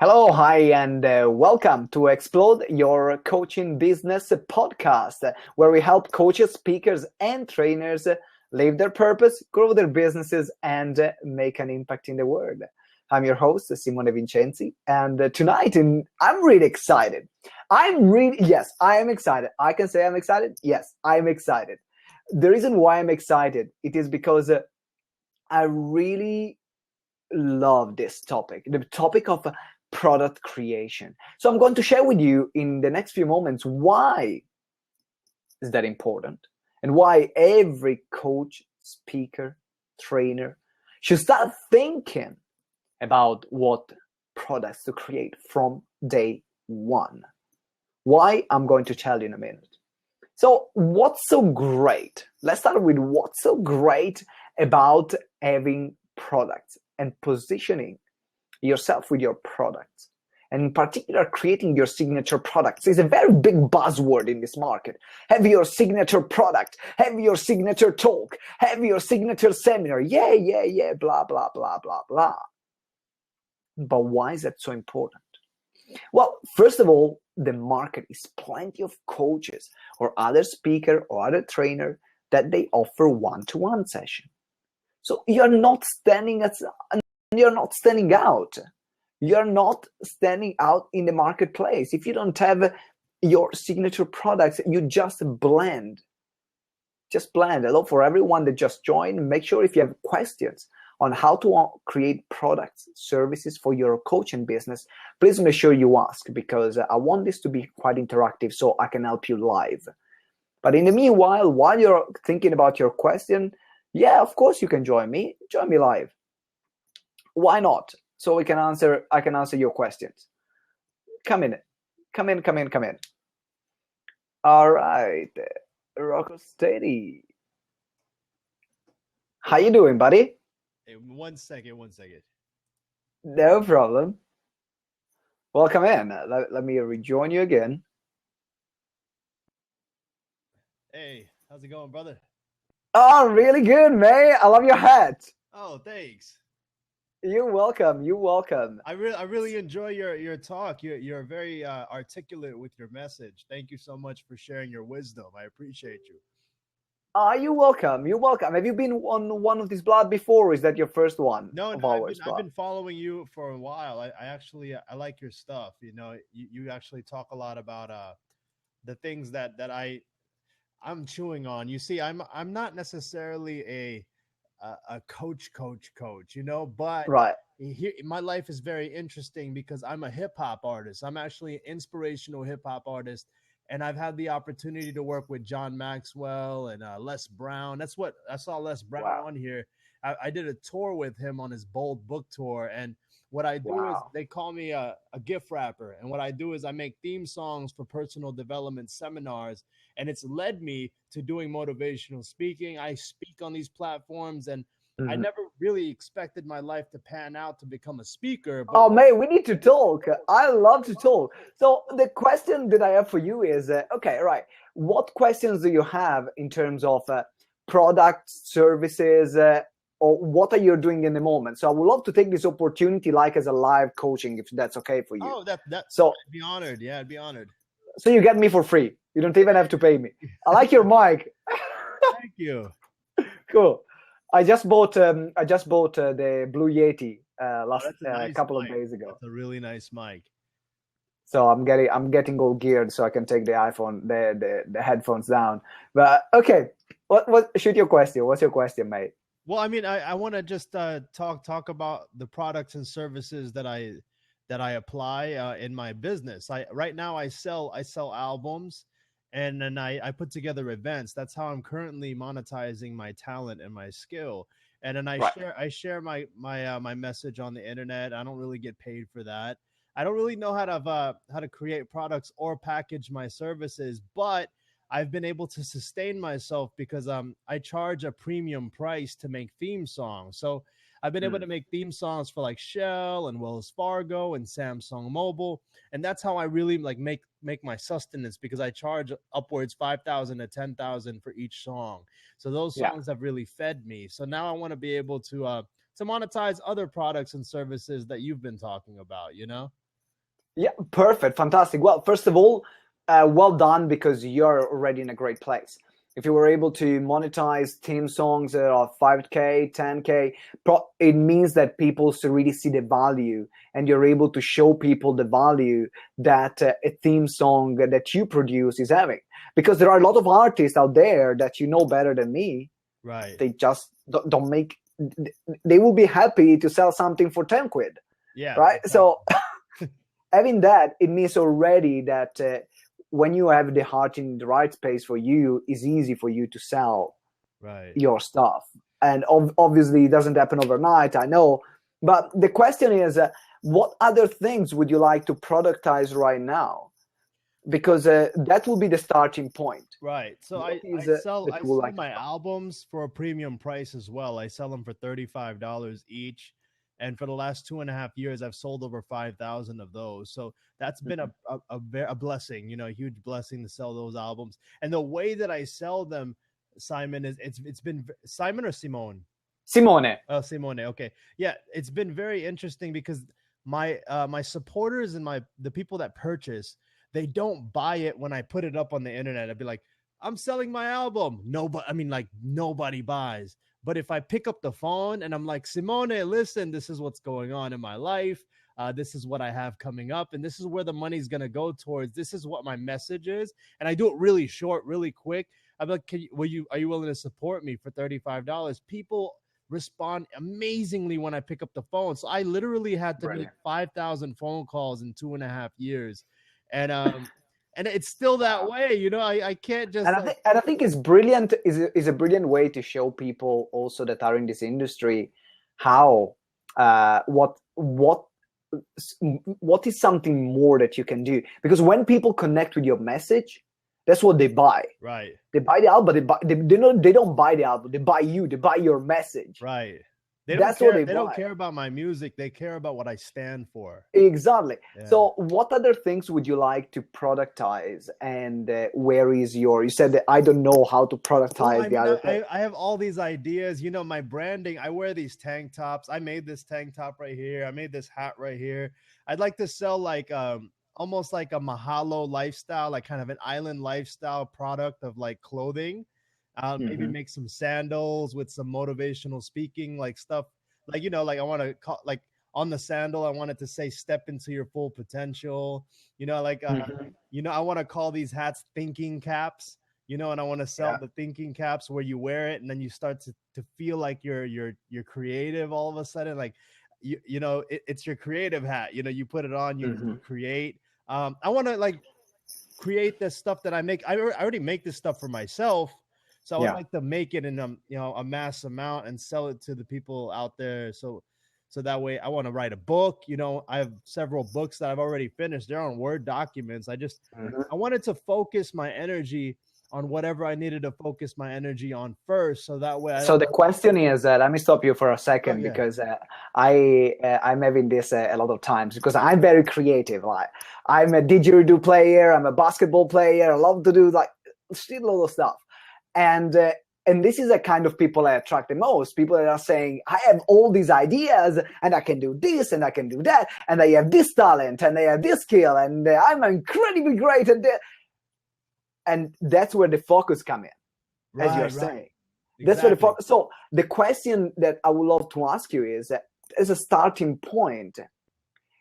Hello, hi, and welcome to Explode Your Coaching Business podcast, where we help coaches, speakers, and trainers live their purpose, grow their businesses, and make an impact in the world. I'm your host, Simone Vincenzi, and tonight I'm really excited. Yes, I am excited. I can say I'm excited. Yes, I'm excited. The reason why I'm excited, it is because I really love this topic, the topic of product creation. So I'm going to share with you in the next few moments why is that important and why every coach, speaker, trainer should start thinking about what products to create from day one. Why? I'm going to tell you in a minute. So what's so great? Let's start with what's so great about having products and positioning yourself with your products, and in particular creating your signature products is a very big buzzword in this market. Have your signature product, have your signature talk, have your signature seminar, yeah, blah, blah, blah, blah, blah. But why is that so important? Well, first of all, the market is plenty of coaches or other speaker or other trainer that they offer one-to-one session. So you're not standing out. You're not standing out in the marketplace. If you don't have your signature products, you just blend. Hello, for everyone that just joined, make sure if you have questions on how to create products, services for your coaching business, please make sure you ask, because I want this to be quite interactive so I can help you live. But in the meanwhile, while you're thinking about your question, yeah, of course you can join me live. Why not? So I can answer your questions. Come in. All right, Rocco Steady. How you doing, buddy? Hey, one second. No problem. Welcome in. Let me rejoin you again. Hey, how's it going, brother? Oh, really good, man. I love your hat. Oh, thanks. You're welcome. I really enjoy your talk. You're very articulate with your message. Thank you so much for sharing your wisdom. I appreciate you. You're welcome. Have you been on one of these blogs before, or is that your first one? No, of ours? I've been following you for a while. I like your stuff. You know, you actually talk a lot about the things that I'm chewing on. You see, I'm not necessarily a coach, you know, but right. Here, my life is very interesting because I'm a hip hop artist. I'm actually an inspirational hip hop artist, and I've had the opportunity to work with John Maxwell and Les Brown. That's what I saw Les Brown on here. I did a tour with him on his Bold Book Tour, and what I do is they call me a gift wrapper, and what I do is I make theme songs for personal development seminars, and it's led me to doing motivational speaking. I speak on these platforms, and I never really expected my life to pan out to become a speaker. But man, we need to talk. I love to talk. So the question that I have for you is, okay, right. What questions do you have in terms of products, services, or what are you doing in the moment? So I would love to take this opportunity like as a live coaching, if that's okay for you. Oh, so I'd be honored. Yeah, I'd be honored. So you get me for free. You don't even have to pay me. I like your mic. Thank you. Cool. I just bought the Blue Yeti couple of days ago. That's a really nice mic. So I'm getting all geared so I can take the headphones down. But okay, shoot your question. What's your question, mate? Well, I mean, I want to just talk about the products and services that I apply in my business. Right now I sell albums, and then I put together events. That's how I'm currently monetizing my talent and my skill. And then I share my message on the internet. I don't really get paid for that. I don't really know how to create products or package my services, but I've been able to sustain myself because I charge a premium price to make theme songs. So I've been able to make theme songs for like Shell and Wells Fargo and Samsung Mobile. And that's how I really like make my sustenance, because I charge upwards $5,000 to $10,000 for each song. So those songs have really fed me. So now I want to be able to monetize other products and services that you've been talking about, you know? Yeah, perfect, fantastic. Well, first of all, well done, because you're already in a great place. If you were able to monetize theme songs that are 5K, 10K, it means that people really see the value, and you're able to show people the value that a theme song that you produce is having. Because there are a lot of artists out there that you know better than me. Right. They just don't make, they will be happy to sell something for 10 quid, Yeah. right? Exactly. So having that, it means already that when you have the heart in the right space for you, it's easy for you to sell Right. your stuff. And obviously, it doesn't happen overnight, I know. But the question is, what other things would you like to productize right now? Because that will be the starting point. Right. So What I, is I sell that I you would sell like to my start? albums for a premium price as well. I sell them for $35 each. And for the last 2.5 years, I've sold over 5,000 of those. So that's been Mhm. a blessing, you know, a huge blessing to sell those albums. And the way that I sell them, Simon, is it's been Simon or Simone? Simone. Oh, Simone. Okay. Yeah, it's been very interesting because my supporters and the people that purchase, they don't buy it when I put it up on the internet. I'd be like, I'm selling my album. Nobody, I mean, like nobody buys. But if I pick up the phone and I'm like, Simone, listen, this is what's going on in my life. This is what I have coming up, and this is where the money's gonna go towards. This is what my message is, and I do it really short, really quick. I'm like, are you willing to support me for $35? People respond amazingly when I pick up the phone. So I literally had to make Brilliant. 5,000 phone calls in 2.5 years. And it's still that Wow. way, you know. I can't just And like I think it's brilliant, is a brilliant way to show people also that are in this industry how what is something more that you can do. Because when people connect with your message, that's what they buy. right, They buy the album, they don't buy the album, they buy you, they buy your message. right. They don't That's what care. they They don't buy. care about my music. They care about what I stand for. Exactly. Yeah. So what other things would you like to productize, and where is you said that I don't know how to Well, productize I the mean, other thing. I have all these ideas. You know, my branding. I wear these tank tops. I made this tank top right here. I made this hat right here. I'd like to sell like almost like a Mahalo lifestyle, like kind of an island lifestyle product of like clothing. Maybe Mm-hmm. make some sandals with some motivational speaking, like stuff. Like, you know, like I want to call like on the sandal, I want it to say "Step into your full potential." You know, like Mm-hmm. I want to call these hats thinking caps, you know, and I want to sell Yeah. the thinking caps where you wear it and then you start to feel like you're creative all of a sudden. Like you know, it's your creative hat. You know, you put it on, Mm-hmm. you create. I want to like create this stuff that I make. I already make this stuff for myself. So I would Yeah. like to make it in a mass amount and sell it to the people out there. So that way I want to write a book. You know, I have several books that I've already finished. They're on Word documents. Mm-hmm. I wanted to focus my energy on whatever I needed to focus my energy on first. So that way I So don't. the question is, let me stop you for a Oh second, yeah. because I'm having this a lot of times, because I'm very creative. Like, I'm a didgeridoo player, I'm a basketball player. I love to do like shitload of stuff, and this is the kind of people I attract the most. People that are saying, I have all these ideas, and I can do this, and I can do that, and I have this talent, and I have this skill, and I'm incredibly great at this. And that's where the focus come in, as you're Right, right. saying. That's what Exactly. so the question that I would love to ask you is, as a starting point,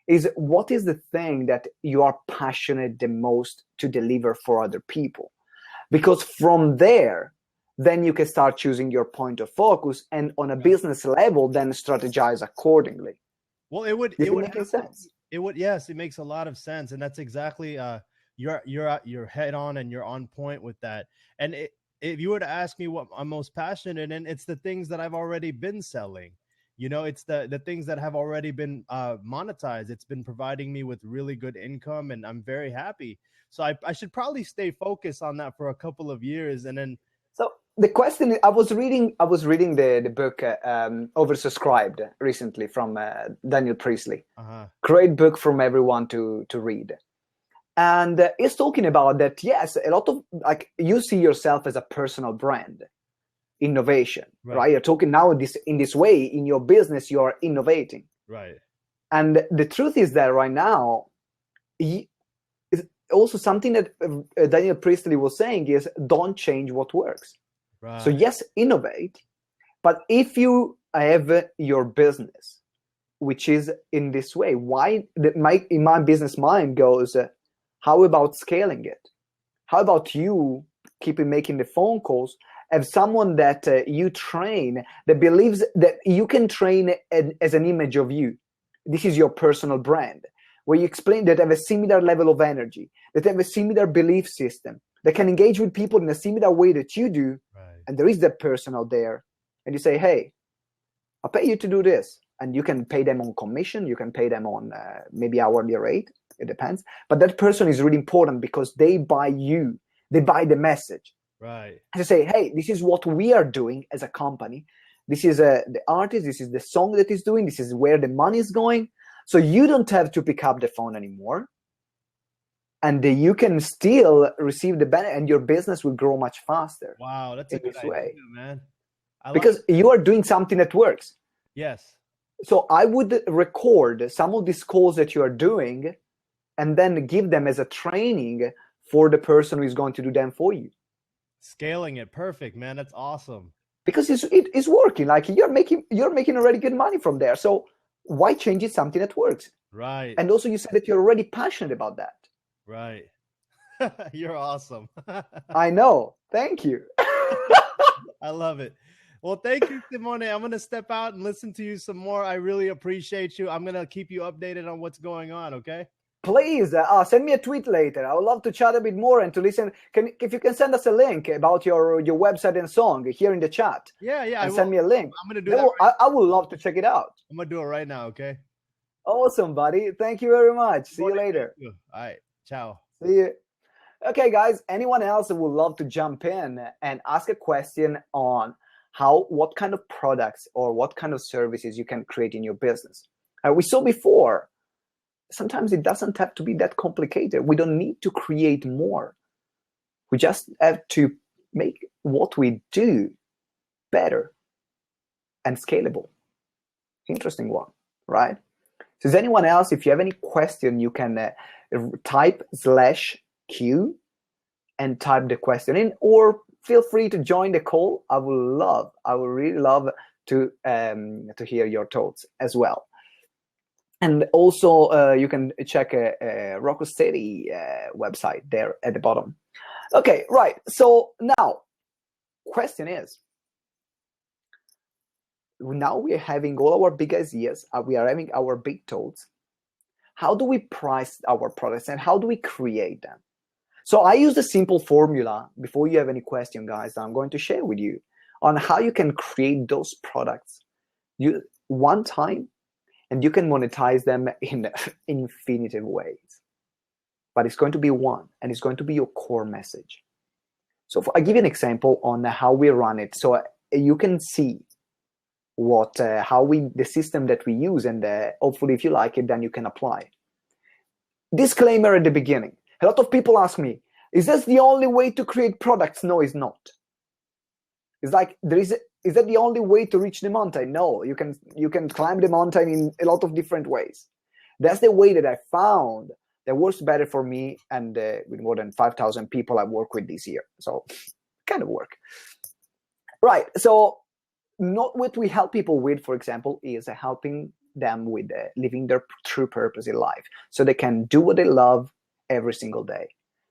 is what is the thing that you are passionate the most to deliver for other people? Because from there, then you can start choosing your point of focus, and on a Right. business level, then strategize accordingly. Well, it would Is it it would making have to sense? it would yes, it makes a lot of sense, and that's exactly you're head on and you're on point with that. And if you were to ask me what I'm most passionate in, it's the things that I've already been selling. You know, it's the things that have already been monetized. It's been providing me with really good income, and I'm very happy. So I should probably stay focused on that for a couple of years, and then So the question, I was reading the book Oversubscribed recently from Daniel Priestley. uh-huh. Great book from everyone to read. And it's talking about that, yes, a lot of, like, you see yourself as a personal brand, innovation, Right, right? You're talking now in this way, in your business, you're innovating. right, And the truth is that right now, also something that Daniel Priestley was saying is don't change what works. Right. So yes, innovate, but if you have your business, which is in this way, in my business mind goes, how about scaling it? How about you keeping making the phone calls, have someone that you train that believes that you can train as an image of you. This is your personal brand, where you explain that have a similar level of energy, that have a similar belief system, that can engage with people in a similar way that you do. Right. And there is that person out there. And you say, hey, I'll pay you to do this. And you can pay them on commission. You can pay them on maybe hourly rate. It depends. But that person is really important because they buy you. They buy the message. Right. To say, hey, this is what we are doing as a company. This is the artist. This is the song that he's doing. This is where the money is going. So you don't have to pick up the phone anymore. And you can still receive the benefit, and your business will grow much faster. Wow, that's a good idea, man. Because you are doing something that works. Yes. So I would record some of these calls that you are doing and then give them as a training for the person who is going to do them for you. Scaling it. Perfect, man. That's awesome. Because it's working. Like you're making already good money from there. So why change it something that works? Right. And also you said that you're already passionate about that. Right. You're awesome. I know. Thank you. I love it. Well, thank you, Simone. I'm going to step out and listen to you some more. I really appreciate you. I'm going to keep you updated on what's going on, okay? Please send me a tweet later. I would love to chat a bit more and to listen. If you can send us a link about your website and song here in the chat. Yeah. And send me a link. I'm going to do that. I would love to check it out. I'm going to do it right now, okay? Awesome, buddy. Thank you very much. See you later. All right. Ciao. See you. Okay, guys. Anyone else that would love to jump in and ask a question on what kind of products or what kind of services you can create in your business? We saw before, sometimes it doesn't have to be that complicated. We don't need to create more. We just have to make what we do better and scalable. Interesting one, right? So is anyone else, if you have any question, you can type /Q and type the question in, or feel free to join the call. I would really love to hear your thoughts as well. And also, you can check Rocco Steady website there at the bottom. Okay, right. So now, question is, now we're having all our big ideas. We are having our big thoughts. How do we price our products and how do we create them? So I use the simple formula before you have any question, guys, that I'm going to share with you on how you can create those products one time, and you can monetize them in infinitive ways. But it's going to be one, and it's going to be your core message. So I give you an example on how we run it, so you can see the system that we use, and hopefully if you like it, then you can apply. Disclaimer at the beginning. A lot of people ask me, is this the only way to create products? No, it's not. It's like, is that the only way to reach the mountain? No, you can climb the mountain in a lot of different ways. That's the way that I found that works better for me, and with more than 5,000 people I work with this year. So kind of work. Right, so not what we help people with, for example, is helping them with living their true purpose in life, so they can do what they love every single day,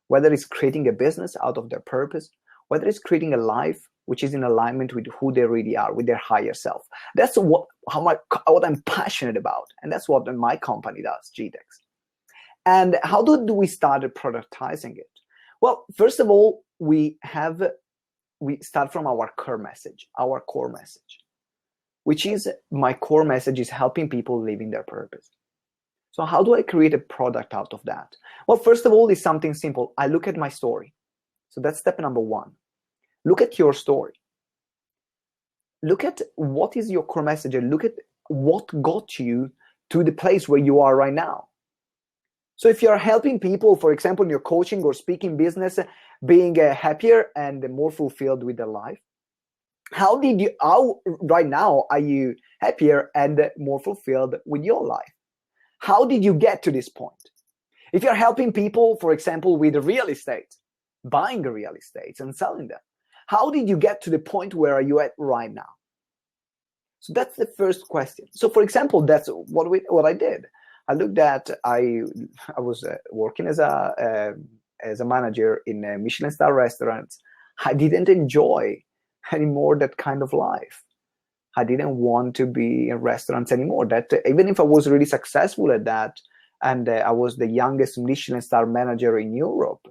whether it's creating a business out of their purpose, whether it's creating a life which is in alignment with who they really are, with their higher self. That's what I'm passionate about, and that's what my company does, GTeX. And how do we start productizing it? Well, first of all, we start from our core message, which is my core message is helping people living their purpose. So how do I create a product out of that? Well, first of all, it's something simple. I look at my story. So that's step number one. Look at your story. Look at what is your core message, and look at what got you to the place where you are right now. So if you're helping people, for example, in your coaching or speaking business, being happier and more fulfilled with their life, how right now are you happier and more fulfilled with your life? How did you get to this point? If you're helping people, for example, with real estate, buying real estate and selling them, how did you get to the point where are you at right now? So that's the first question. So for example, that's what I did. I looked at, I was working as a manager in a Michelin star restaurants. I didn't enjoy anymore that kind of life. I didn't want to be in restaurants anymore. That even if I was really successful at that, and I was the youngest Michelin star manager in Europe,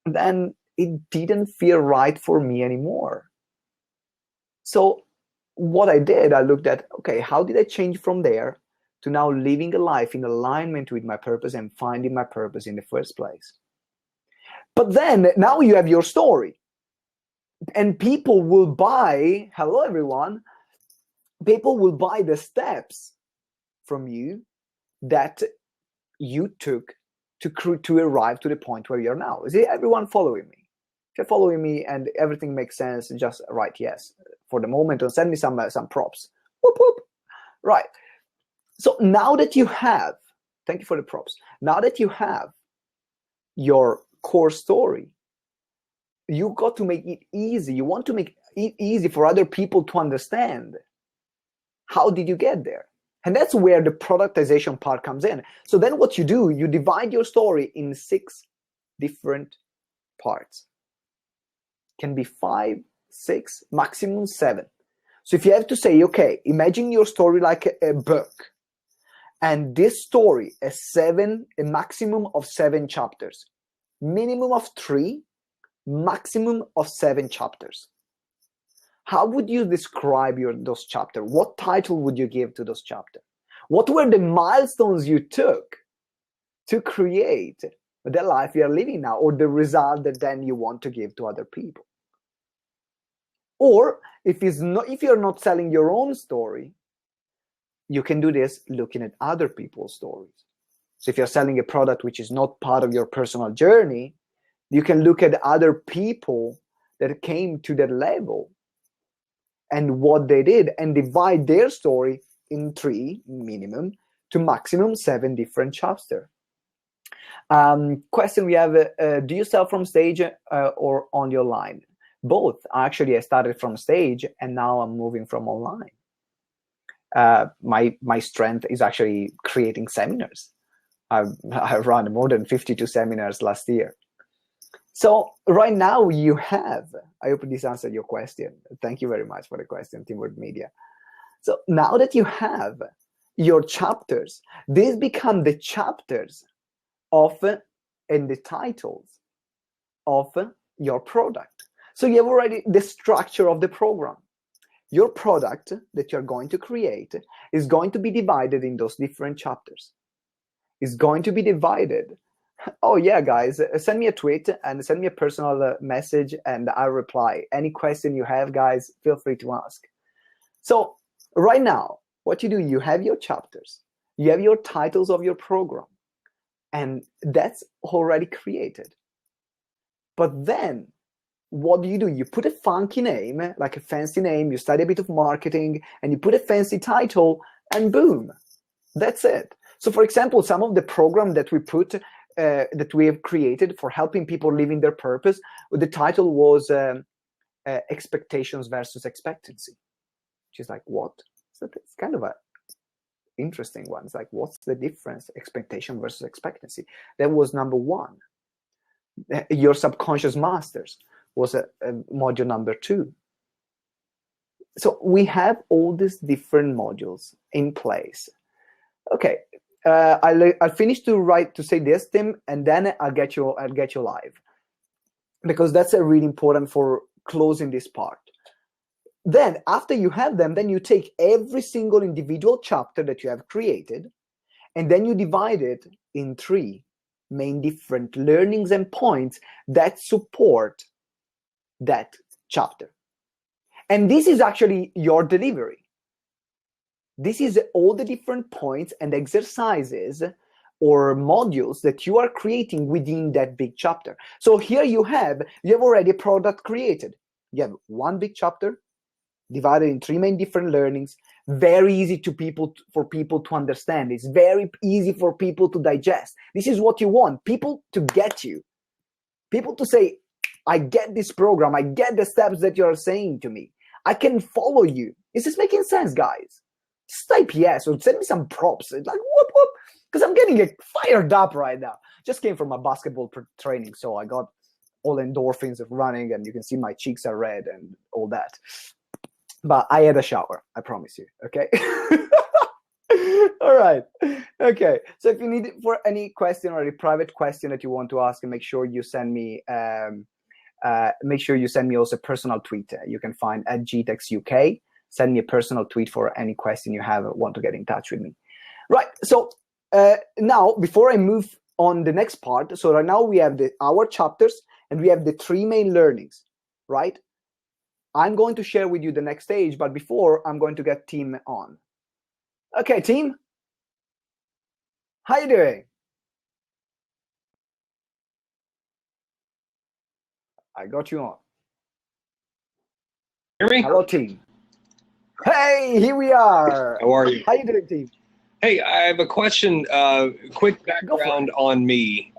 then it didn't feel right for me anymore. So what I did, I looked at, okay, how did I change from there to now living a life in alignment with my purpose and finding my purpose in the first place? But then now you have your story, and people will buy, hello everyone, people will buy the steps from you that you took to arrive to the point where you're now. Is everyone following me? If you're following me and everything makes sense, just write yes for the moment and send me some props. Whoop, whoop. Right. So now that you have, thank you for the props. Now that you have your core story, you got to make it easy. You want to make it easy for other people to understand. How did you get there? And that's where the productization part comes in. So then what you do, you divide your story in 6 different parts. Can be 5, 6, maximum 7. So if you have to say, okay, imagine your story like a book. And this story is a maximum of 7 chapters. Minimum of 3, maximum of 7 chapters. How would you describe those chapters? What title would you give to those chapters? What were the milestones you took to create the life you are living now, or the result that then you want to give to other people? Or if you're not selling your own story, you can do this looking at other people's stories. So if you're selling a product which is not part of your personal journey, you can look at other people that came to that level and what they did, and divide their story in 3 minimum to maximum 7 different chapters. Question we have, do you sell from stage or on your line? Both. Actually, I started from stage and now I'm moving from online. My strength is actually creating seminars. I ran more than 52 seminars last year. So right now you have, I hope this answered your question. Thank you very much for the question, Teamwork Media. So now that you have your chapters, these become the chapters of and the titles of your product. So you have already the structure of the program. Your product that you're going to create is going to be divided in those different chapters. It's going to be divided. Oh yeah, guys, send me a tweet and send me a personal message and I'll reply. Any question you have, guys, feel free to ask. So right now, what you do, you have your chapters, you have your titles of your program, and that's already created. But then what do? You put a funky name, like a fancy name, you study a bit of marketing, and you put a fancy title, and boom, that's it. So for example, some of the program that we put that we have created for helping people living their purpose, the title was Expectations versus Expectancy, which is like, what? So it's kind of a interesting one. It's like, what's the difference? Expectation versus expectancy. That was number 1. Your subconscious masters was a module number 2. So we have all these different modules in place. Okay. I'll finish to say this, Tim, and then I'll get you live, because that's really important for closing this part. Then after you have them, then you take every single individual chapter that you have created, and then you divide it in 3 main different learnings and points that support that chapter. And this is actually your delivery. This is all the different points and exercises or modules that you are creating within that big chapter. So here you have already a product created. You have 1 big chapter, divided in 3 main different learnings, very easy for people to understand. It's very easy for people to digest. This is what you want, people to get you. People to say, I get this program, I get the steps that you're saying to me. I can follow you. Is this making sense, guys? Just type yes or send me some props. It's like, whoop, whoop, because I'm getting fired up right now. Just came from a basketball training, so I got all endorphins of running, and you can see my cheeks are red and all that. But I had a shower, I promise you, okay? All right, okay. So if you need for any question or any private question that you want to ask, make sure you send me also a personal tweet. You can find at GTeX UK. Send me a personal tweet for any question you have or want to get in touch with me. Right, so now, before I move on the next part, so right now we have our chapters and we have the 3 main learnings, right? I'm going to share with you the next stage, but before, I'm going to get Tim on. Okay, Tim. How you doing? I got you on. Hear me? Hello, Tim. Hey, here we are. How are you? How you doing, Tim? Hey, I have a question. Quick background on me.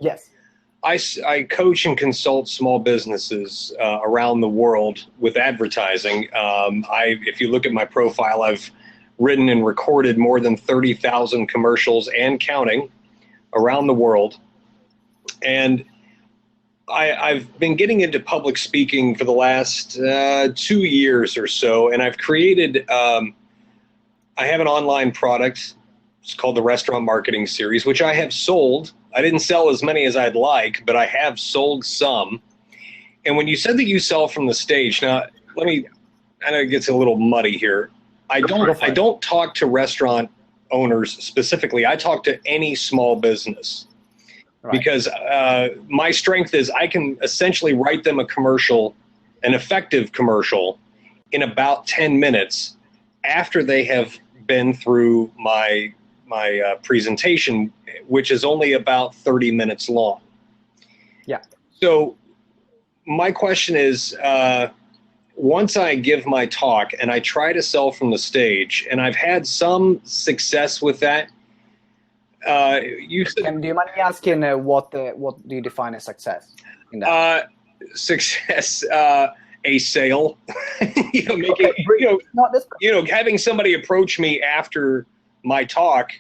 Yes. I coach and consult small businesses around the world with advertising. If you look at my profile, I've written and recorded more than 30,000 commercials and counting around the world. And I've been getting into public speaking for the last 2 years or so, and I've created, I have an online product. It's called the Restaurant Marketing Series, which I have sold. I didn't sell as many as I'd like, but I have sold some. And when you said that you sell from the stage, now I know it gets a little muddy here. I don't talk to restaurant owners specifically. I talk to any small business. Right. Because my strength is I can essentially write them a commercial, an effective commercial, in about 10 minutes after they have been through my presentation, which is only about 30 minutes long. Yeah. So my question is, once I give my talk and I try to sell from the stage, and I've had some success with that. You said, do you mind me asking what do you define as success? In that? Success, a sale. Having somebody approach me after my talk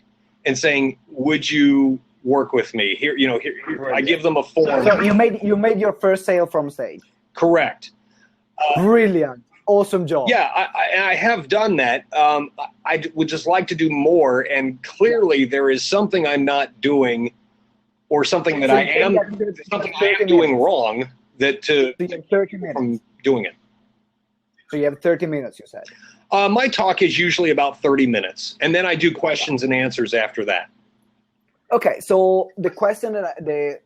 and saying, "Would you work with me?" Here, I give them a form. So you made your first sale from stage. Correct. Brilliant. Awesome job. Yeah, I have done that. I would just like to do more, and clearly there is something I'm not doing, or something that I am doing wrong from doing it. So you have 30 minutes, you said. My talk is usually about 30 minutes, and then I do questions and answers after that. Okay, so the question the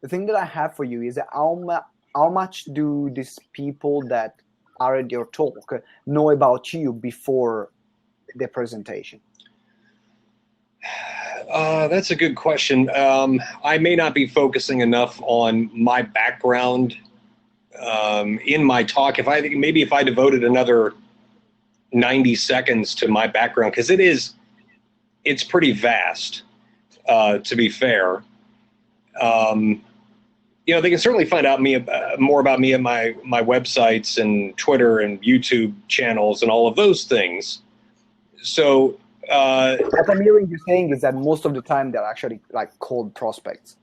thing that I have for you is how much do these people that are at your talk know about you before the presentation? That's a good question. I may not be focusing enough on my background in my talk. If I devoted another 90 seconds to my background, because it's pretty vast, to be fair. They can certainly find out more about me at my websites and Twitter and YouTube channels and all of those things. So what I'm hearing you saying is that most of the time they're actually like cold prospects.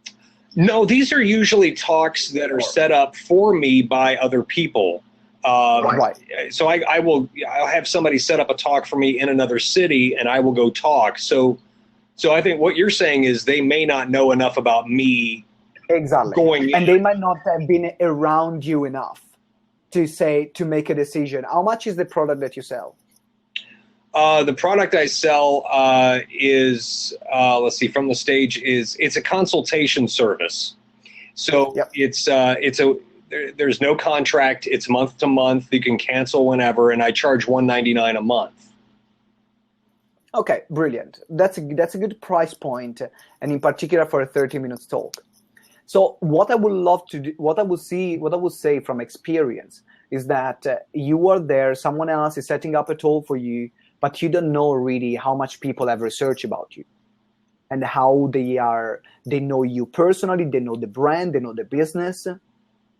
No, these are usually talks that are set up for me by other people. Right. So I'll have somebody set up a talk for me in another city, and I will go talk. So I think what you're saying is they may not know enough about me. Exactly. And they might not have been around you enough to make a decision. How much is the product that you sell? The product I sell is, from the stage it's a consultation service. So yep. There's no contract. It's month to month. You can cancel whenever, and I charge $199 a month. Okay, brilliant. That's a good price point, and in particular for a 30 minutes talk. So what I would love to do, what I would say from experience is that you are there, someone else is setting up a talk for you, but you don't know really how much people have researched about you and how they know you personally, they know the brand, they know the business.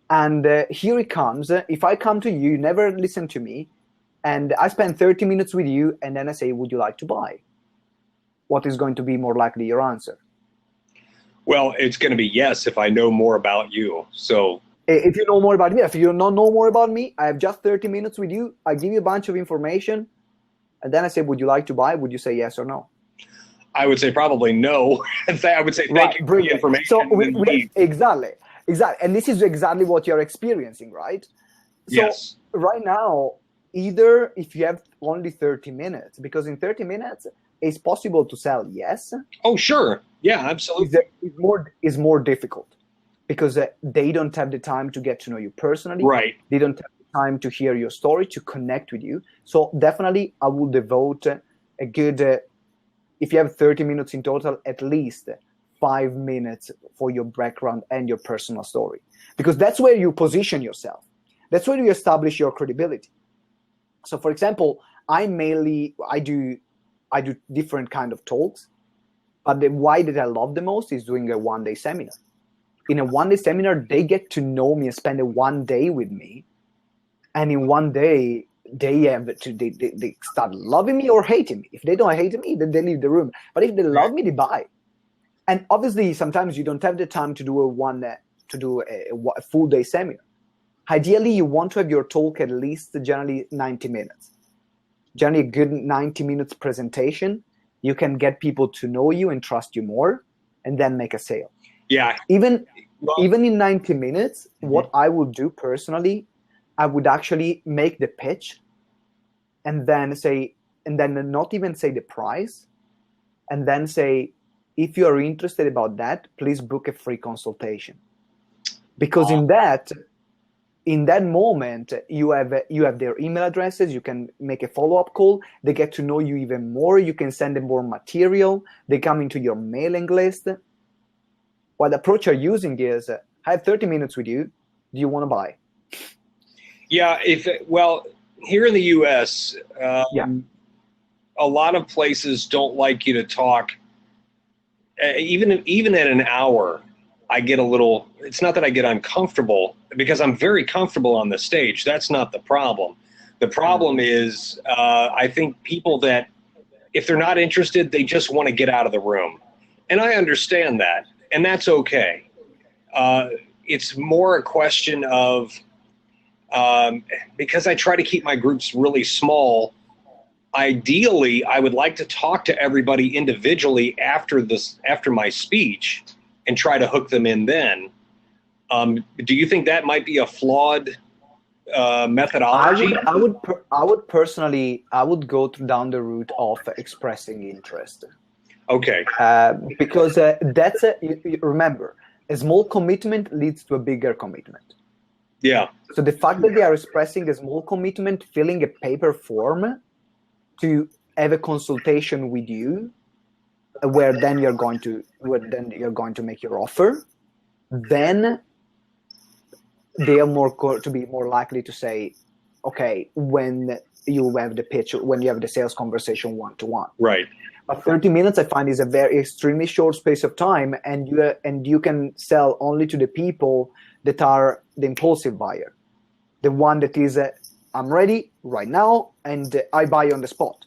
And here it comes. If I come to you, never listen to me, and I spend 30 minutes with you, and then I say, would you like to buy? What is going to be more likely your answer? Well, it's going to be yes if I know more about you. So if you know more about me, if you don't know more about me, I have just 30 minutes with you. I give you a bunch of information, and then I say, would you like to buy? Would you say yes or no? I would say probably no. I would say thank you for the information. So exactly. And this is exactly what you're experiencing, right? So yes. Right now, either if you have only 30 minutes, because in 30 minutes, it's possible to sell yes. Oh, sure. Yeah, absolutely. It's more difficult because they don't have the time to get to know you personally. Right. They don't have the time to hear your story, to connect with you. So definitely I will devote a good, if you have 30 minutes in total, at least 5 minutes for your background and your personal story. Because that's where you position yourself. That's where you establish your credibility. So for example, I do different kind of talks, but the why that I love the most is doing a one-day seminar. In a one-day seminar, they get to know me and spend a one day with me. And in one day, they start loving me or hating me. If they don't hate me, then they leave the room. But if they love me, they buy. And obviously, sometimes you don't have the time to do a full day seminar. Ideally, you want to have your talk at least generally 90 minutes. Generally, a good 90 minutes presentation. You can get people to know you and trust you more, and then make a sale. Yeah. Even in 90 minutes, what I would do personally, I would actually make the pitch, and then not even say the price, and then say, if you are interested about that, please book a free consultation. Because in that moment, you have their email addresses. You can make a follow-up call. They get to know you even more. You can send them more material. They come into your mailing list. What approach you're using is, I have 30 minutes with you. Do you want to buy? Yeah. Here in the U.S., a lot of places don't like you to talk. Even at an hour, I get a little, it's not that I get uncomfortable, because I'm very comfortable on the stage. That's not the problem. The problem is, I think people that, if they're not interested, they just want to get out of the room. And I understand that, and that's okay. It's more a question of, because I try to keep my groups really small, ideally, I would like to talk to everybody individually after my speech and try to hook them in then. Do you think that might be a flawed methodology? I would personally go down the route of expressing interest. Okay. Because remember, a small commitment leads to a bigger commitment. Yeah. So the fact that they are expressing a small commitment, filling a paper form to have a consultation with you, where then you're going to make your offer, then they are to be more likely to say, okay, when you have the pitch, when you have the sales conversation one-to-one. Right. But 30 minutes, I find, is a very extremely short space of time, and you can sell only to the people that are the impulsive buyer, the one that is, I'm ready right now, and I buy on the spot.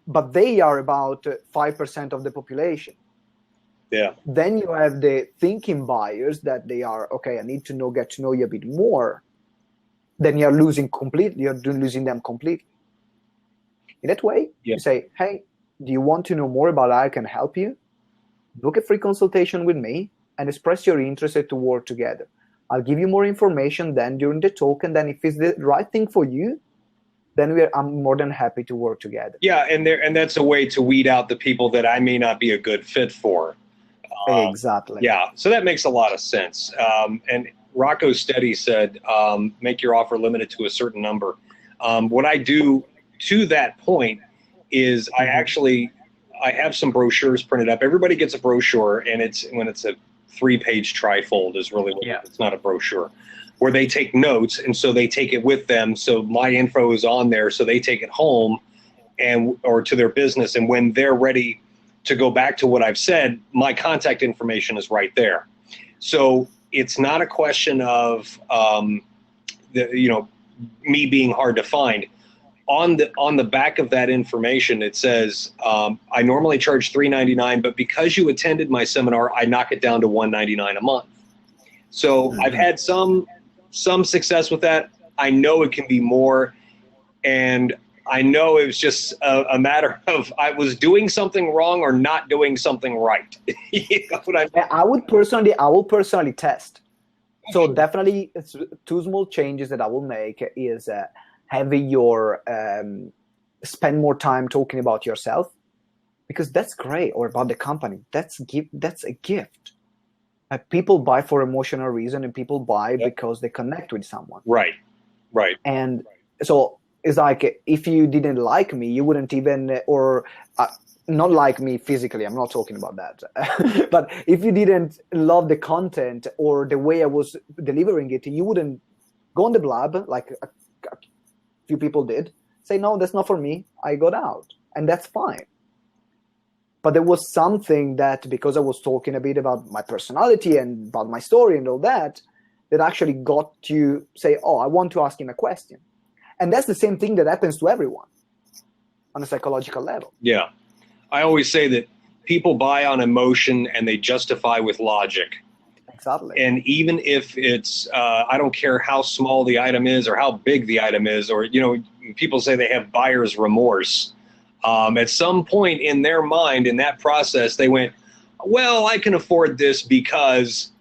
But they are about 5% of the population. Yeah. Then you have the thinking buyers that they are, okay, I need to get to know you a bit more. Then you're losing them completely. In that way, you say, hey, do you want to know more about how I can help you? Book a free consultation with me and express your interest to work together. I'll give you more information then during the talk, and then if it's the right thing for you, then I'm more than happy to work together. Yeah, and that's a way to weed out the people that I may not be a good fit for. Exactly. Yeah, so that makes a lot of sense. And Rocco Steady said, make your offer limited to a certain number. What I do to that point is I have some brochures printed up. Everybody gets a brochure, and when it's a 3-page trifold is really what Yeah. it's not a brochure, where they take notes, and so they take it with them. So my info is on there, so they take it home or to their business. And when they're ready to go back to what I've said, my contact information is right there. So it's not a question of me being hard to find. On the back of that information, it says I normally charge $3.99, but because you attended my seminar, I knock it down to $1.99 a month. So I've had some success with that. I know it can be more, and I know it was just a matter of I was doing something wrong or not doing something right. You know what I mean? I will personally test. So definitely, it's 2 small changes that I will make is having your spend more time talking about yourself, because that's great, or about the company. That's a gift. People buy for emotional reason, and people buy because they connect with someone. Right. And so it's like, if you didn't like me, you wouldn't even, or not like me physically, I'm not talking about that. But if you didn't love the content or the way I was delivering it, you wouldn't go on the blab, like a few people did, say, no, that's not for me, I got out. And that's fine. But there was something that, because I was talking a bit about my personality and about my story and all that, that actually got you say, oh, I want to ask him a question. And that's the same thing that happens to everyone on a psychological level. Yeah. I always say that people buy on emotion and they justify with logic. Exactly. And even if it's, I don't care how small the item is or how big the item is, or, people say they have buyer's remorse. At some point in their mind, in that process, they went, well, I can afford this because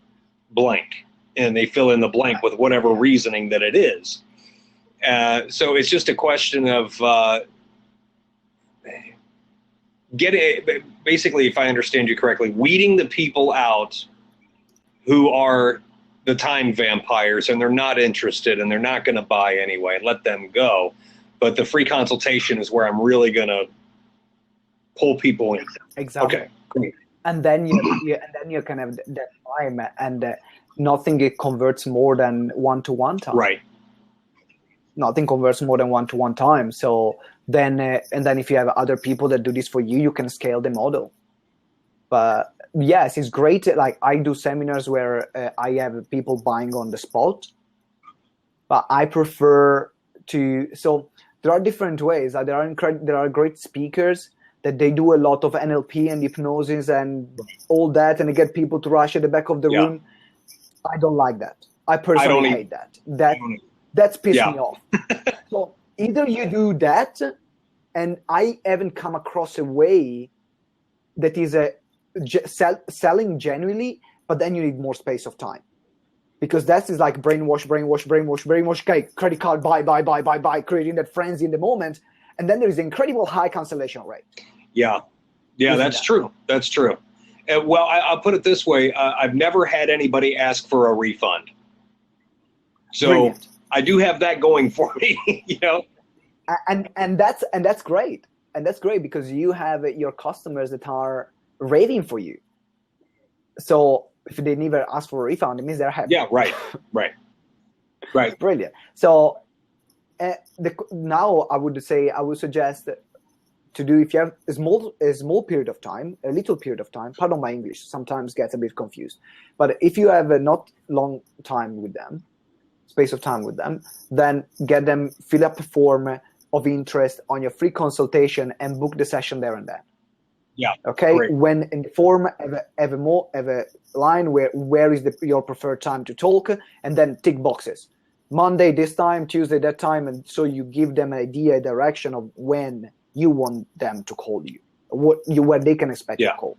blank. And they fill in the blank with whatever reasoning that it is. So it's just a question of basically, if I understand you correctly, weeding the people out who are the time vampires and they're not interested and they're not going to buy anyway, let them go. But the free consultation is where I'm really going to pull people in. Exactly. Okay, great. And then you kind of that time, and nothing converts more than one-to-one time. Right. Nothing converts more than one-to-one time. So then, and then if you have other people that do this for you, you can scale the model. But yes, it's great. Like, I do seminars where I have people buying on the spot, but I prefer to. So there are different ways. There are great speakers that they do a lot of NLP and hypnosis and all that, and they get people to rush at the back of the room. I don't like that. I personally hate that. That's pissed me off. So either you do that, and I haven't come across a way that is selling genuinely, but then you need more space of time. Because that is like brainwash, okay, credit card, buy, creating that frenzy in the moment. And then there is incredible high cancellation rate. Yeah, that's true. That's true. Well, I'll put it this way. I've never had anybody ask for a refund. So brilliant. I do have that going for me, And that's great. And that's great because you have your customers that are raving for you. So if they never ask for a refund, it means they're happy. Yeah, right. Brilliant. So now I would suggest to do, if you have a small period of time, a little period of time, pardon my English, sometimes gets a bit confused. But if you have a not long time with them, space of time with them, then get them fill up a form of interest on your free consultation and book the session there and then. Yeah. Okay. Great. When in the form have a line where is your preferred time to talk, and then tick boxes. Monday this time, Tuesday that time, and so you give them an idea, direction of when you want them to call you, where they can expect a call.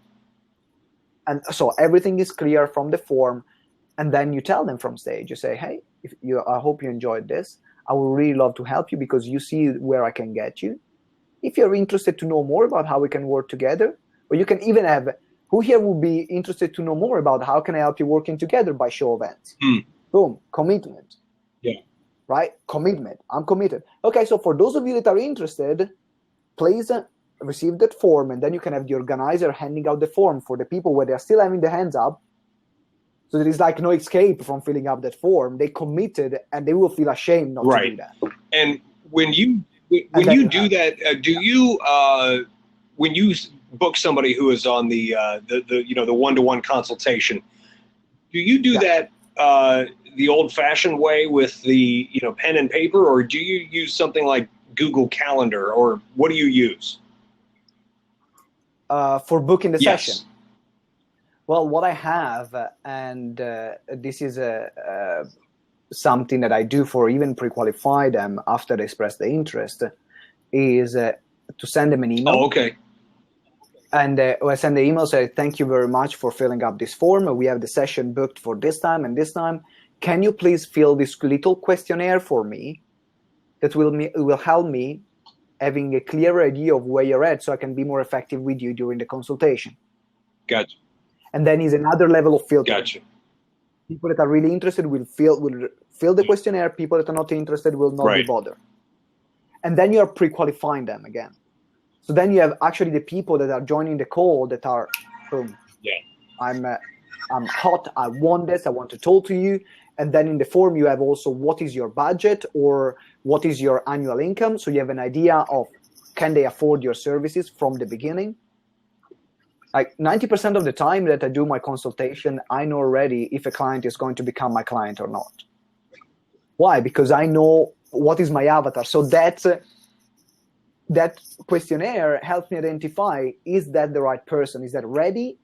And so everything is clear from the form, and then you tell them from stage. You say, hey, I hope you enjoyed this. I would really love to help you because you see where I can get you. If you're interested to know more about how we can work together, or you can even have, who here would be interested to know more about how can I help you working together by show of hands? Boom, commitment. Yeah. Right? Commitment. I'm committed. Okay, so for those of you that are interested, please receive that form, and then you can have the organizer handing out the form for the people where they're still having the hands up. So there is like no escape from filling up that form. They committed, and they will feel ashamed not to do that. And when you do that, when you book somebody who is on the one-to-one consultation, do you do that the old-fashioned way with the pen and paper, or do you use something like Google Calendar, or what do you use for booking the Yes. session? Well, what I have, and this is something that I do for even pre-qualify them after they express the interest, is to send them an email. Oh, okay. And I send the email, say, thank you very much for filling up this form. We have the session booked for this time and this time. Can you please fill this little questionnaire for me that will help me having a clear idea of where you're at so I can be more effective with you during the consultation. Gotcha. And then is another level of filtering. Gotcha. People that are really interested will fill the questionnaire. People that are not interested will not be bothered. And then you are pre-qualifying them again. So then you have actually the people that are joining the call that are, boom, I'm hot, I want this, I want to talk to you. And then in the form you have also what is your budget or what is your annual income. So you have an idea of can they afford your services from the beginning. Like 90% of the time that I do my consultation, I know already if a client is going to become my client or not. Why? Because I know what is my avatar. So that questionnaire helps me identify, is that the right person? Is that ready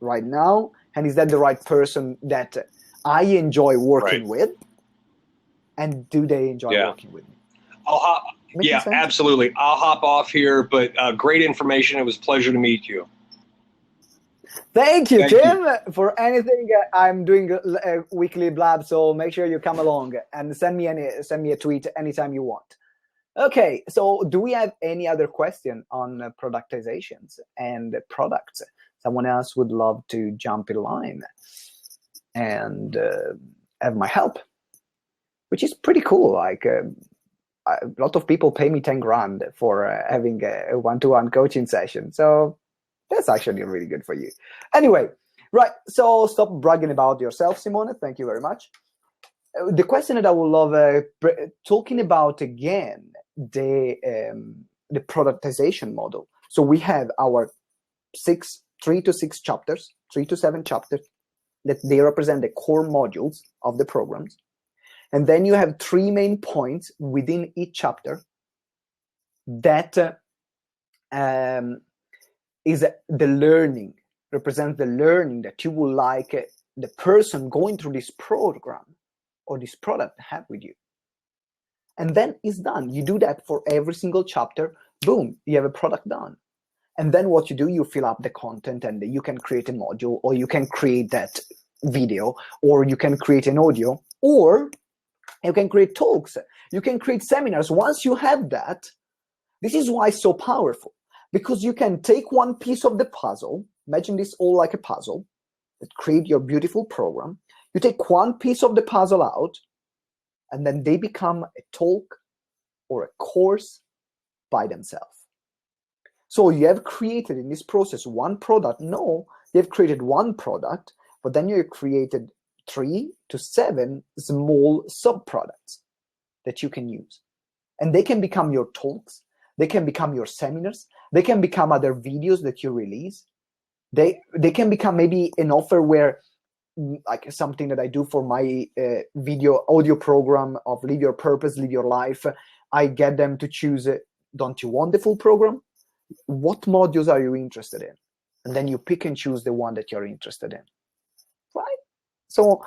right now? And is that the right person that I enjoy working with? And do they enjoy working with me? Absolutely. I'll hop off here, but great information. It was a pleasure to meet you. Thank you, Tim. For anything, I'm doing a weekly blab, so make sure you come along and send me a tweet anytime you want. Okay, so do we have any other question on productizations and products? Someone else would love to jump in line and have my help, which is pretty cool. Like a lot of people pay me 10 grand for having a one-to-one coaching session. So that's actually really good for you. Anyway, right. So stop bragging about yourself, Simone. Thank you very much. The question that I would love talking about again, the productization model. So we have our 3 to 7 chapters that they represent the core modules of the programs. And then you have 3 main points within each chapter that is the learning, represents the learning that you would like the person going through this program or this product to have with you. And then it's done. You do that for every single chapter. Boom, you have a product done. And then what you do, you fill up the content and you can create a module, or you can create that video, or you can create an audio, or you can create talks. You can create seminars. Once you have that, this is why it's so powerful, because you can take one piece of the puzzle. Imagine this all like a puzzle that create your beautiful program. You take one piece of the puzzle out, and then they become a talk or a course by themselves. So you have created in this process one product. No, you have created one product, but then you have created 3 to 7 small sub-products that you can use. And they can become your talks. They can become your seminars. They can become other videos that you release. They can become maybe an offer where, like something that I do for my audio program of Live Your Purpose, Live Your Life. I get them to choose, don't you want the full program? What modules are you interested in? And then you pick and choose the one that you're interested in, right? So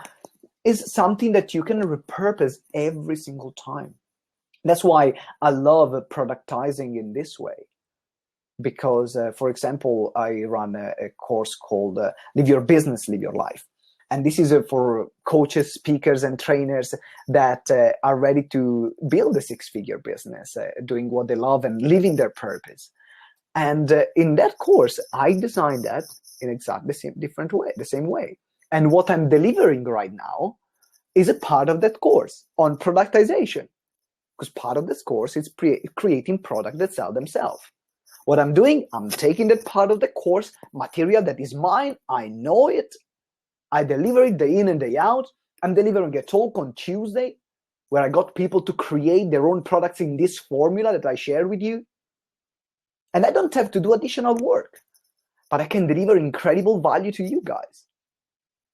it's something that you can repurpose every single time. That's why I love productizing in this way. Because, for example, I run a course called Live Your Business, Live Your Life. And this is for coaches, speakers, and trainers that are ready to build a 6-figure business, doing what they love and living their purpose. And in that course, I designed that in exactly the same way. And what I'm delivering right now is a part of that course on productization. Because part of this course is creating products that sell themselves. What I'm doing, I'm taking that part of the course, material that is mine, I know it, I deliver it day in and day out. I'm delivering a talk on Tuesday where I got people to create their own products in this formula that I share with you. And I don't have to do additional work, but I can deliver incredible value to you guys.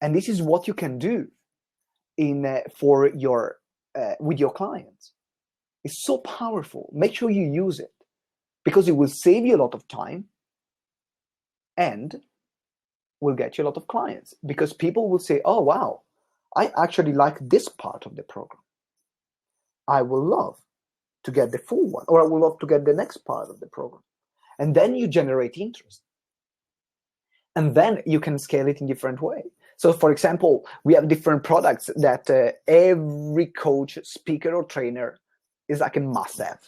And this is what you can do with your clients. It's so powerful. Make sure you use it because it will save you a lot of time and will get you a lot of clients, because people will say, oh, wow, I actually like this part of the program. I will love to get the full one, or I will love to get the next part of the program. And then you generate interest. And then you can scale it in different ways. So, for example, we have different products that every coach, speaker, or trainer is like a must-have.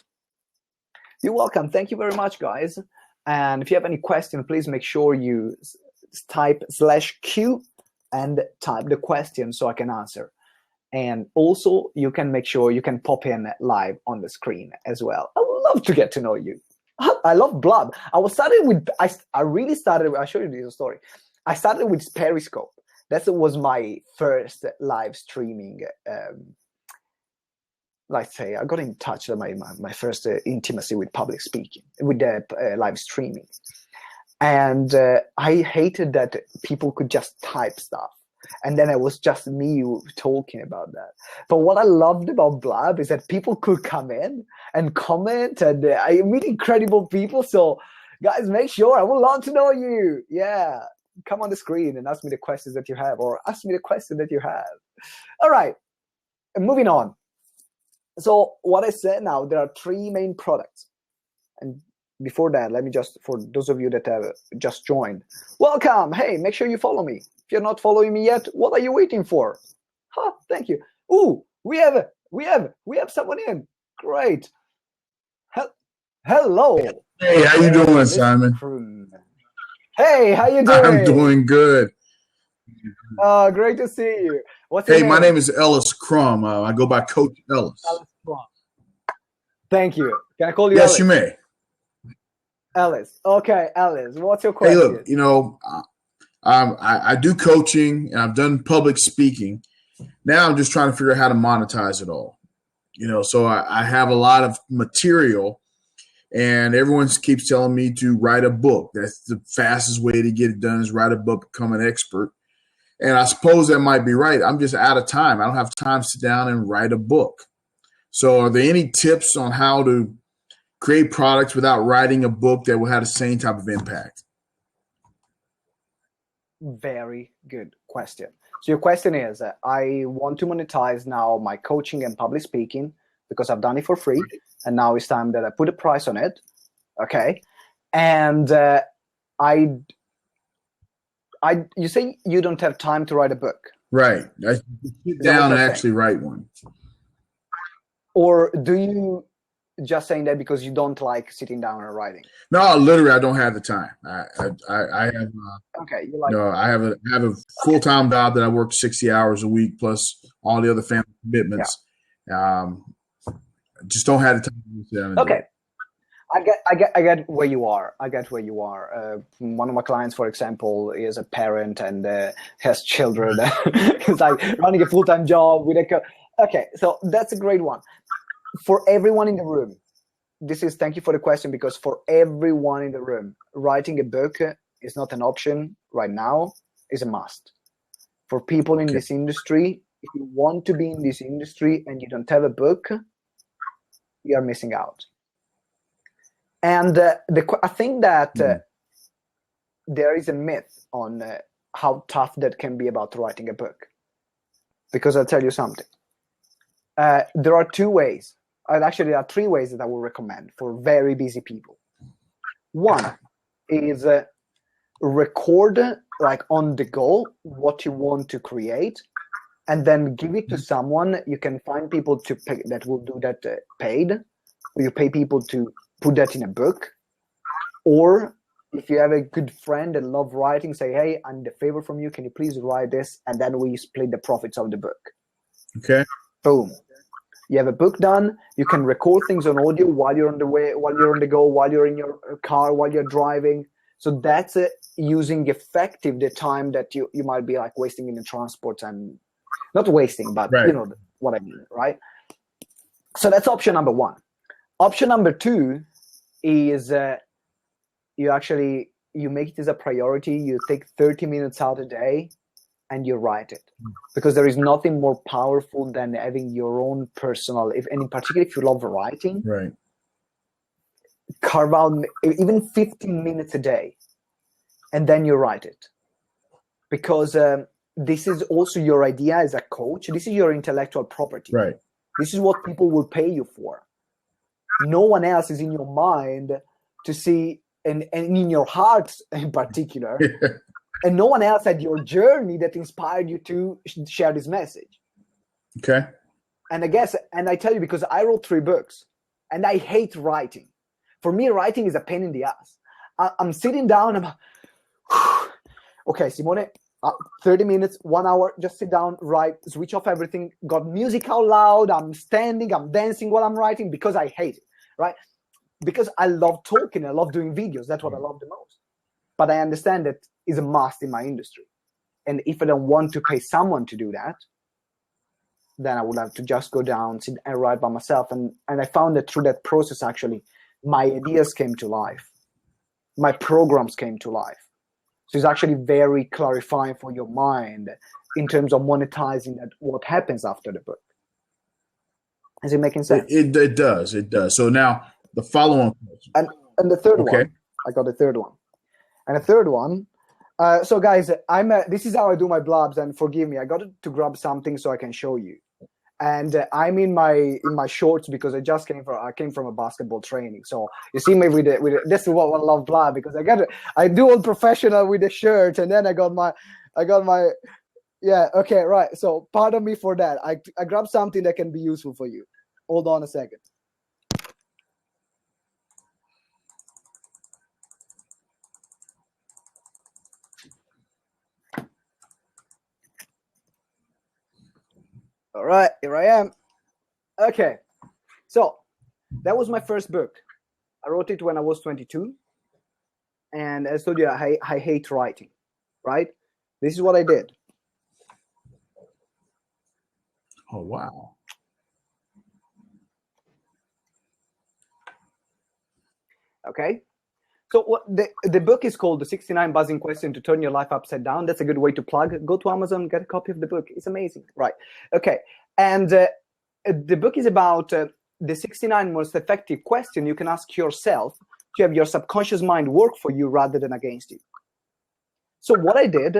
You're welcome. Thank you very much, guys. And if you have any question, please make sure you type /Q and type the question so I can answer. And also, you can make sure you can pop in live on the screen as well. I would love to get to know you. I love Blab. I'll show you this story. I started with Periscope. That was my first live streaming. Let's say I got in touch with my first intimacy with public speaking, with the live streaming. And I hated that people could just type stuff. And then it was just me talking about that. But what I loved about Blab is that people could come in and comment, and I meet incredible people. So guys, make sure, I would love to know you. Yeah, come on the screen and ask me the questions that you have, or ask me the question that you have. All right, moving on. So what I said now, there are 3 main products. And before that, let me just, for those of you that have just joined, welcome. Hey, make sure you follow me. If you're not following me yet, what are you waiting for? Thank you. Ooh, we have someone in. Great. Hello. Hey, how you doing, Simon? Hey, how you doing? I'm doing good. Great to see you. What's your name? My name is Ellis Crum. I go by Coach Ellis. Ellis Crum. Thank you. Can I call you Yes, Ellis? you may. Ellis. Okay, Ellis. What's your question? Hey, look, I do coaching and I've done public speaking. Now I'm just trying to figure out how to monetize it all. So I have a lot of material, and everyone keeps telling me to write a book. That's the fastest way to get it done, is write a book, become an expert. And I suppose that might be right. I'm just out of time. I don't have time to sit down and write a book. So are there any tips on how to create products without writing a book that will have the same type of impact? Very good question. So your question is, I want to monetize now my coaching and public speaking because I've done it for free, and now it's time that I put a price on it. Okay. And you say you don't have time to write a book. Right. I sit down and actually write one. Or do you just saying that because you don't like sitting down and writing? No, literally, I don't have the time. I have. Okay, you like. No, I have a full-time job that I work 60 hours a week plus all the other family commitments. Yeah. Just don't have the time to sit down and do it. I get where you are. One of my clients, for example, is a parent and has children. It's like running a full-time job with a. Okay, so that's a great one. For everyone in the room, thank you for the question, because for everyone in the room, writing a book is not an option right now, is a must. For people in this industry, if you want to be in this industry and you don't have a book, you are missing out. And I think that there is a myth on how tough that can be about writing a book. Because I'll tell you something. There are 2 ways. Actually, there are 3 ways that I will recommend for very busy people. One is record, like on the go, what you want to create, and then give it to someone. You can find people to pay, that will do that paid. Or you pay people to put that in a book. Or if you have a good friend and love writing, say, hey, I need a favor from you. Can you please write this? And then we split the profits of the book. Okay. Boom. You have a book done. You can record things on audio while you're on the way, while you're on the go, while you're in your car, while you're driving. So that's using effective the time that you might be like wasting in the transport, and not wasting, but Right. you know what I mean, right? So that's option number one. Option number two is you make it as a priority. You take 30 minutes out a day and you write it, because there is nothing more powerful than having your own personal, and in particular, if you love writing, Right. carve out even 15 minutes a day, and then you write it. Because this is also your idea as a coach. This is your intellectual property. Right. This is what people will pay you for. No one else is in your mind to see, and in your heart in particular, and no one else had your journey that inspired you to share this message. Okay. And I tell you, because I wrote 3 books, and I hate writing. For me, writing is a pain in the ass. I'm sitting down, okay, Simone, 30 minutes, 1 hour, just sit down, write, switch off everything, got music out loud, I'm standing, I'm dancing while I'm writing, because I hate it, right? Because I love talking, I love doing videos, that's what I love the most. But I understand that is a must in my industry. And if I don't want to pay someone to do that, then I would have to just go down, sit and write by myself. And I found that through that process, actually, my ideas came to life. My programs came to life. So it's actually very clarifying for your mind in terms of monetizing that, what happens after the book. Is it making sense? It does. It does. So now the follow-on question. And the third Okay. one, I got the third one. And the third one, so guys, this is how I do my blobs, and forgive me, I got to grab something so I can show you. And I'm in my shorts because I came from a basketball training. So you see me with this is what I love blob, because I do all professional with the shirt, and then I got my yeah, okay, right. So pardon me for that. I grabbed something that can be useful for you. Hold on a second. All right, here I am. Okay, so that was my first book. I wrote it when I was 22. And as I told you, I hate writing, right? This is what I did. Oh, wow. Okay. So what the book is called The 69 Buzzing Questions to Turn Your Life Upside Down. That's a good way to plug. Go to Amazon, get a copy of the book. It's amazing. Right. Okay. And the book is about the 69 most effective questions you can ask yourself to have your subconscious mind work for you rather than against you. So what I did,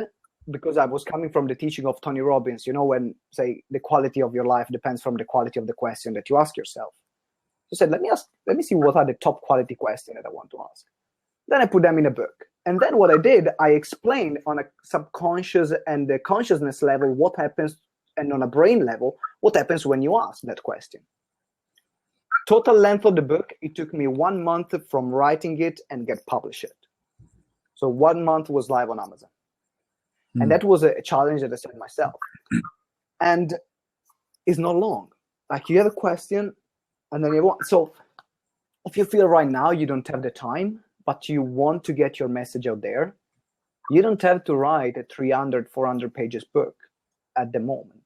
because I was coming from the teaching of Tony Robbins, you know, when say the quality of your life depends from the quality of the question that you ask yourself. So I said, let me see what are the top quality questions that I want to ask. Then I put them in a book. And then what I did, I explained on a subconscious and the consciousness level what happens, and on a brain level, what happens when you ask that question. Total length of the book, it took me 1 month from writing it and get published. So 1 month was live on Amazon. And that was a challenge that I set myself. And it's not long. Like you have a question and then you want. So if you feel right now you don't have the time, but you want to get your message out there, you don't have to write a 300, 400 pages book at the moment.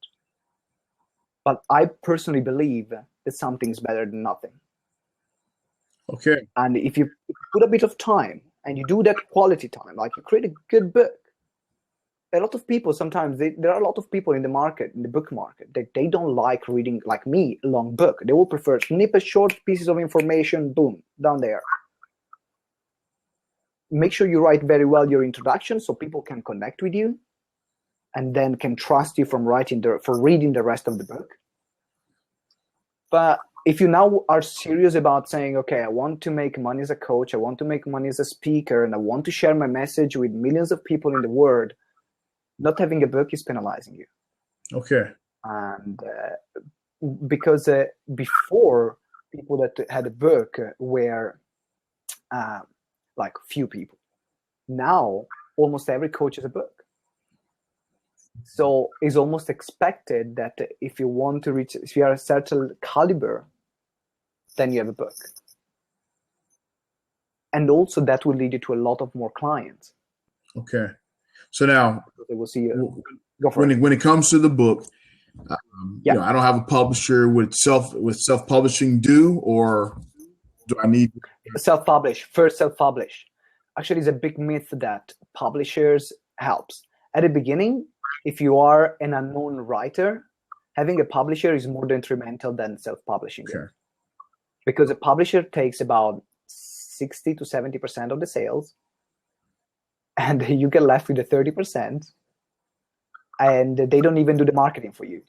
But I personally believe that something's better than nothing. Okay. And if you put a bit of time and you do that quality time, like you create a good book, a lot of people sometimes, there are a lot of people in the market, in the book market, that they don't like reading, like me, a long book. They will prefer snippet, short pieces of information, boom, down there. Make sure you write very well your introduction so people can connect with you and then can trust you for reading the rest of the book. But if you now are serious about saying, okay, I want to make money as a coach, I want to make money as a speaker, and I want to share my message with millions of people in the world, not having a book is penalizing you. Okay. And because before, people that had a book were like few people. Now, almost every coach has a book. So it's almost expected that if you want to reach, if you are a certain caliber, then you have a book. And also that will lead you to a lot of more clients. Okay. So now, They will see you. Go for it. when it comes to the book, Yeah. I don't have a publisher. Would self-publishing do, or do I need Self-publish? First, self-publish. Actually, it's a big myth that publishers helps. At the beginning, if you are an unknown writer, having a publisher is more detrimental than self-publishing. Okay. Because a publisher takes about 60 to 70% of the sales, and you get left with the 30%, and they don't even do the marketing for you,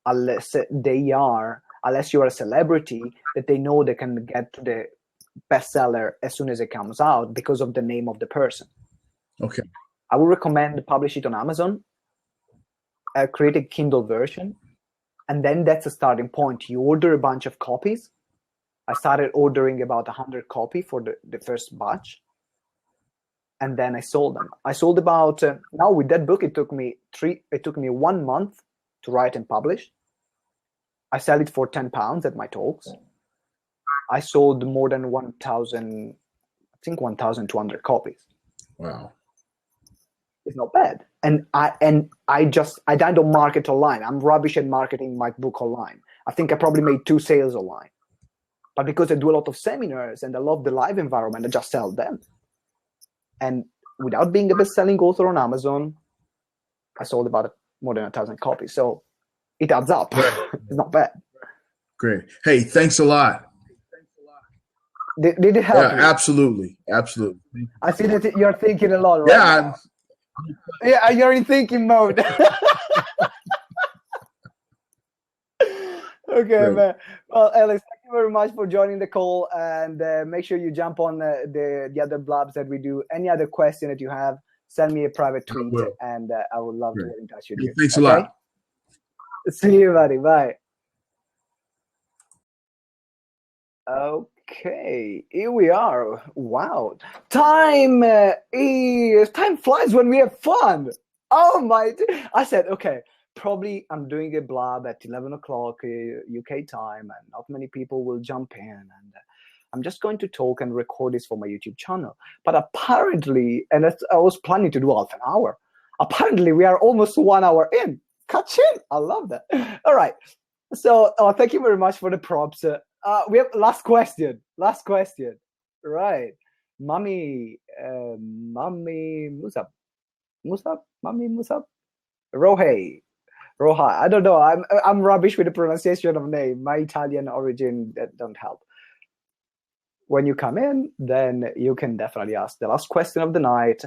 unless you are a celebrity that they know they can get to the bestseller as soon as it comes out because of the name of the person. Okay. I would recommend publish it on Amazon, create a Kindle version, and then that's a starting point. You order a bunch of copies. I started ordering about 100 copies for the first batch, and then I sold them. I sold about now with that book. It took me 1 month to write and publish. I sell it for £10 at my talks. I sold more than 1,000, I think 1,200 copies. Wow. It's not bad. And I don't market online. I'm rubbish at marketing my book online. I think I probably made 2 sales online. But because I do a lot of seminars and I love the live environment, I just sell them. And without being a best-selling author on Amazon, I sold about more than 1,000 copies. So it adds up. It's not bad. Great. Hey, thanks a lot. Did it help? Yeah, absolutely. Absolutely. I see that you're thinking a lot, right? Yeah, you're in thinking mode. Okay, man. Well, Alex, thank you very much for joining the call, and make sure you jump on the other blobs that we do. Any other question that you have, send me a private tweet, and I would love to get in touch with you. Thanks a lot. See you, buddy. Bye. Okay, here we are. Wow, time flies when we have fun. Oh my! I said, okay, probably I'm doing a blog at 11 o'clock UK time, and not many people will jump in, and I'm just going to talk and record this for my YouTube channel. But apparently, and I was planning to do half an hour. Apparently, we are almost 1 hour in. Ka-ching! I love that. All right. So thank you very much for the props. We have last question. Right. Mummy Musab. Mummy Musab? Rohei. I don't know. I'm rubbish with the pronunciation of name. My Italian origin that don't help. When you come in, then you can definitely ask the last question of the night,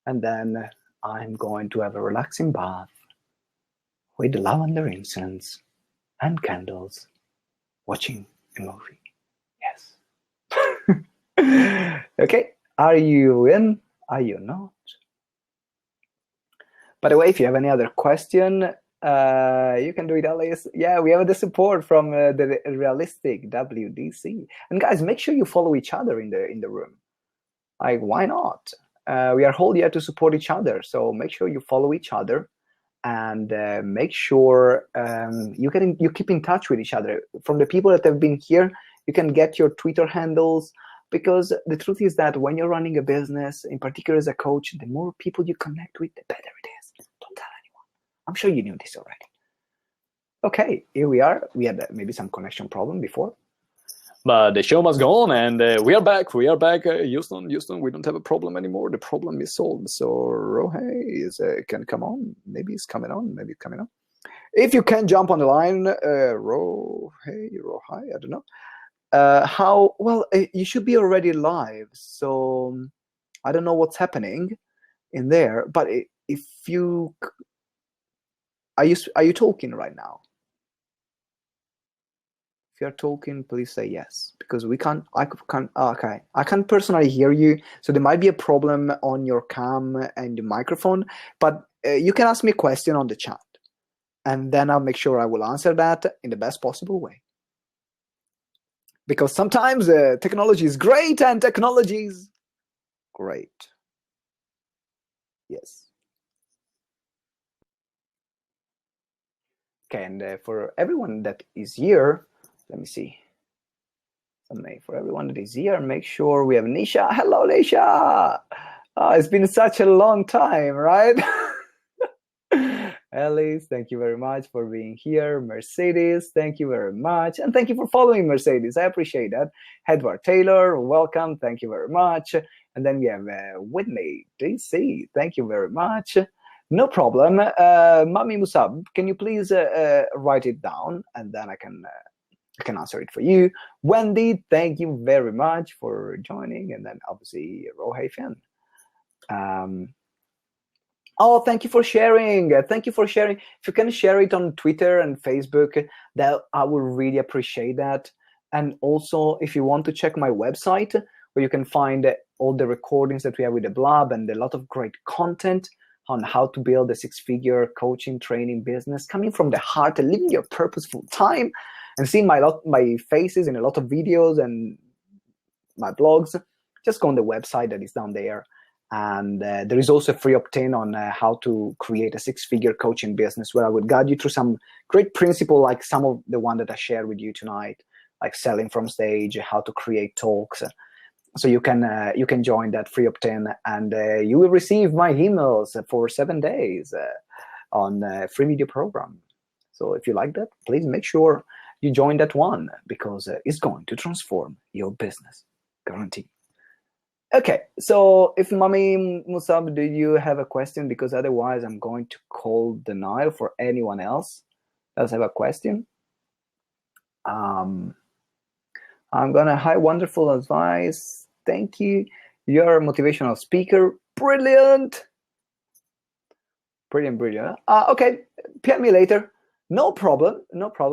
and then I'm going to have a relaxing bath with lavender incense and candles, watching a movie. Yes. Okay. Are you in? Are you not? By the way, if you have any other question, you can do it, Alice. Yeah, we have the support from the Realistic WDC. And guys, make sure you follow each other in the room. Like, why not? We are all here to support each other. So make sure you follow each other, and make sure you keep in touch with each other. From the people that have been here, you can get your Twitter handles, because the truth is that when you're running a business, in particular as a coach, the more people you connect with, the better it is. Don't tell anyone. I'm sure you knew this already. Okay, here we are. We had maybe some connection problem before, but the show must go on, and we are back. Houston, we don't have a problem anymore. The problem is solved. So Rohei can come on. Maybe it's coming on. If you can jump on the line, Rohei, I don't know. How well you should be already live, so I don't know what's happening in there. But if you are you talking right now? If you're talking, please say yes, because we can't. Okay, I can't personally hear you, so there might be a problem on your cam and the microphone. But you can ask me a question on the chat, and then I'll make sure I will answer that in the best possible way. Because sometimes technology is great and technology is great. Yes. Okay, and for everyone that is here, let me see. For everyone that is here, make sure we have Nisha. Hello, Nisha. It's been such a long time, right? Alice, thank you very much for being here. Mercedes, thank you very much. And thank you for following, Mercedes. I appreciate that. Edward Taylor, welcome. Thank you very much. And then we have Whitney DC. Thank you very much. No problem. Mami Musab, can you please write it down, and then I can answer it for you. Wendy, thank you very much for joining. And then obviously Rohei Finn. Oh, thank you for sharing. Thank you for sharing. If you can share it on Twitter and Facebook, that I would really appreciate that. And also, if you want to check my website, where you can find all the recordings that we have with the blog and a lot of great content on how to build a six-figure coaching training business coming from the heart and living your purpose full time, and seeing my faces in a lot of videos and my blogs, just go on the website that is down there. And there is also a free opt-in on how to create a six-figure coaching business, where I would guide you through some great principles, like some of the one that I shared with you tonight, like selling from stage, how to create talks. So you can join that free opt-in, and you will receive my emails for 7 days on free video program. So if you like that, please make sure you join that one, because it's going to transform your business, guaranteed. Okay, so if Mami Musab, do you have a question? Because otherwise I'm going to call denial for anyone else that does have a question. I'm gonna, hi, wonderful advice. Thank you. You're a motivational speaker. Brilliant. Brilliant. Okay, PM me later. No problem.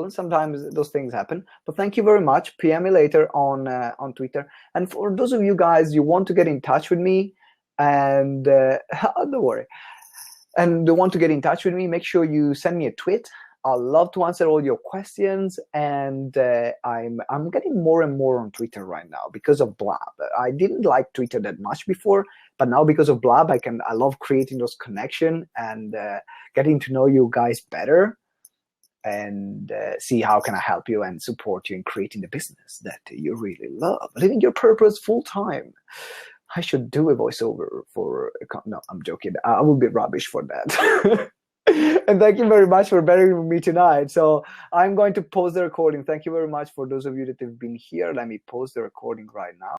Sometimes those things happen. But thank you very much. PM me later on Twitter. And for those of you guys, you want to get in touch with me, and don't worry, and want to get in touch with me, make sure you send me a tweet. I'll love to answer all your questions. And I'm getting more and more on Twitter right now because of Blab. I didn't like Twitter that much before, but now because of Blab, I love creating those connections and getting to know you guys better, and see how can I help you and support you in creating the business that you really love, living your purpose full time. I should do a voiceover for, no, I'm joking. I will be rubbish for that. And thank you very much for bearing with me tonight. So I'm going to pause the recording. Thank you very much for those of you that have been here. Let me pause the recording right now.